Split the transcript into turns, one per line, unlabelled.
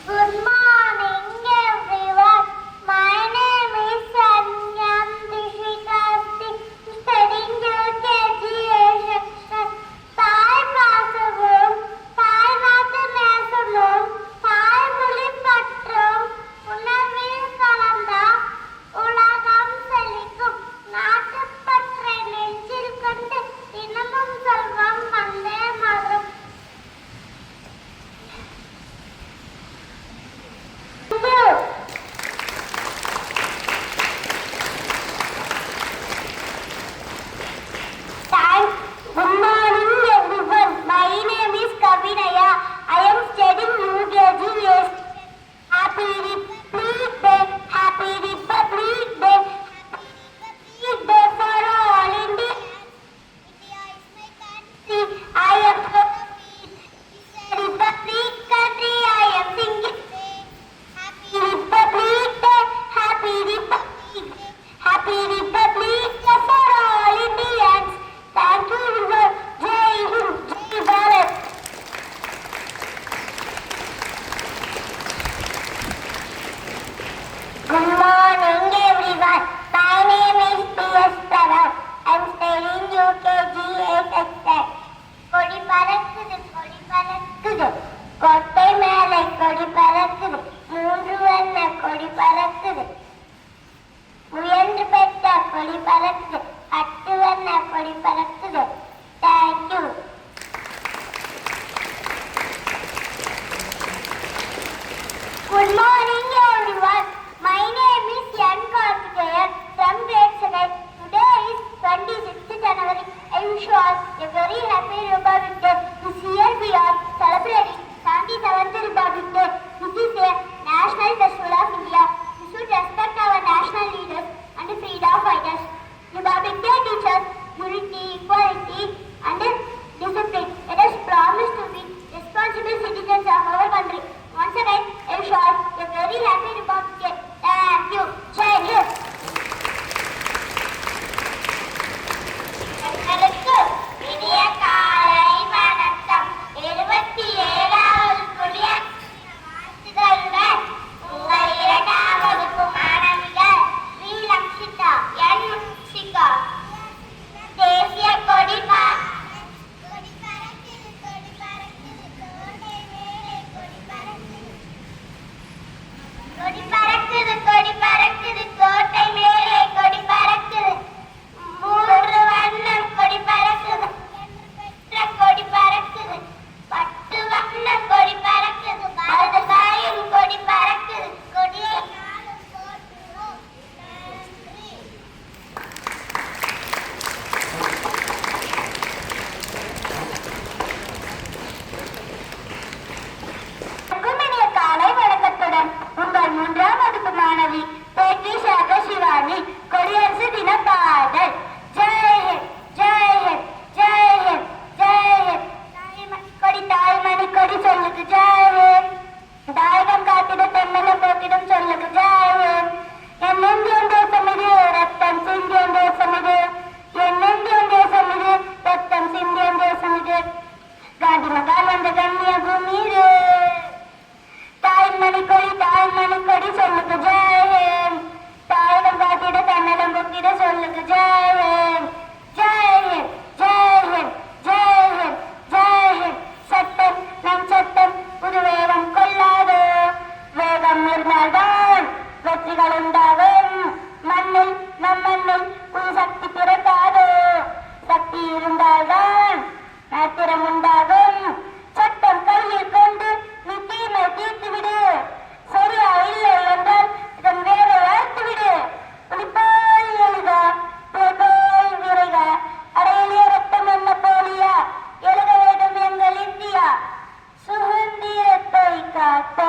Good morning, everyone. My name is Sanyam Dishikasti, studying UKG section. Thai Pasavum, Thai Nathanasavum, Thai Mulipatrum, Unavil Kalanda, Ulagam Selikum, Natapatre Nenchil Kante, Inamum Salvam Mande Madram. Good morning, everyone. My name is Kavinaya. I am studying UKG. Happy Republic Day. Happy Republic Day. Happy Republic Day for all India. India is my country. I am happy. It's a Republic country. I am singing. Happy Republic Day. Happy Republic Day. Happy Republic Day for all Indians. Thank you, everyone. Jai Hind, Jai Bharat. Good morning, everyone. My name is P.S. Pranav. I am studying UKG 8th. கொடி பறக்குது கொடி பறக்குது கோட்டை மேலே கொடி பறக்குது மூன்று வண்ண கொடி பறக்குது முயன்று பெற்ற கொடி பறக்குது அட்டு வண்ண கொடி பறக்குது. Thank you. Good morning, everyone. My name is Yan Karthikeyan from grade 7. Today is 26th January. I wish you all a very happy Republic Day. This year we are celebrating 77th Republic Day. This is a national festival of India. We should respect our national leaders and freedom fighters. Republic Day teaches unity, equality, and discipline. Let us promise to be responsible citizens of our country. Once again, I wish you all a very happy Republic Day. Thank you. Jai Hind. எங்களுக்கு இனிய காலை வணக்கம். 77வது குடியரசு வாழ்த்துகளுடன் உங்கள் 2ஆம் வகுப்பு மாணவிகள் we. Lakshitha, என். முக்ஷிகா. தேசிய கொடி பறக்குது கொடி பறக்குது கோட்டை மேலே கொடி பறக்குது மூன்று வண்ணம் கொடி பறக்குது பெற்ற கொடி பறக்குது பட்டு வண்ண கொடி பறக்குது பாரத தாயின் கொடி பறக்குது கொடியை நாளும் போற்றுவோம். நன்றி. குமிழிய காலை வணக்கத்துடன் உங்கள் 3ஆம் வகுப்பு மாணவி பேட்டி சாக சிவானி. குடியரசு தின பாடல். ஜெய் ஹிந்த், ஜெய் ஹிந்த், ஜெய் ஹிந்த், ஜெய் ஹிந்த். கொடி தாய்மணி கொடி சொல்லுது ஜெய் ஹிந்த். தாயகம் காத்திட தென்னல போக்கிடும் சொல்லுது ஜெய் ஹிந்த். என் இந்தியன் தேசம் இது ரத்தம் சிந்தியன் தேசம் இது. என் இந்தியன் தேசம் இது ரத்தம் சிந்தியன் தேசம் இது. காந்தி மகான் வந்த கண்ணிய பூமி இது. தாய்மணி கொடி சொல்லுக்கு ஜெய் ஹிந்த். தாயகம் காத்திட தன்னடம் பொக்கிட சொல்லுக்கு ஜெய் ஹிந்த். ஜெய் ஹிந்த், ஜெய் ஹிந்த், ஜெய் ஹிந்த், ஜெய் ஹிந்த். சட்டம் நம் சட்டம் புது வேகம் கொள்ளாது. வேகம் இருந்தால்தான் வெற்றிகள் உண்டாகும். மண்ணில் நம் மண்ணில் புது சக்தி பிறக்காது. சக்தி இருந்தால்தான் மாத்திரம் உண்டாகும். சட்டம் கையில் கொண்டு நீ தீமை தீர்த்து விடு. சரியா இல்லை என்றால் இதன் வேலை அறுத்து விடு. புலிப்பால் எழுக புலிப்பால் விரைக அடையிலே ரத்தம் என்ன போலியா எழுத வேண்டும் எங்கள் இந்தியா சுதந்திரத்தை காத்த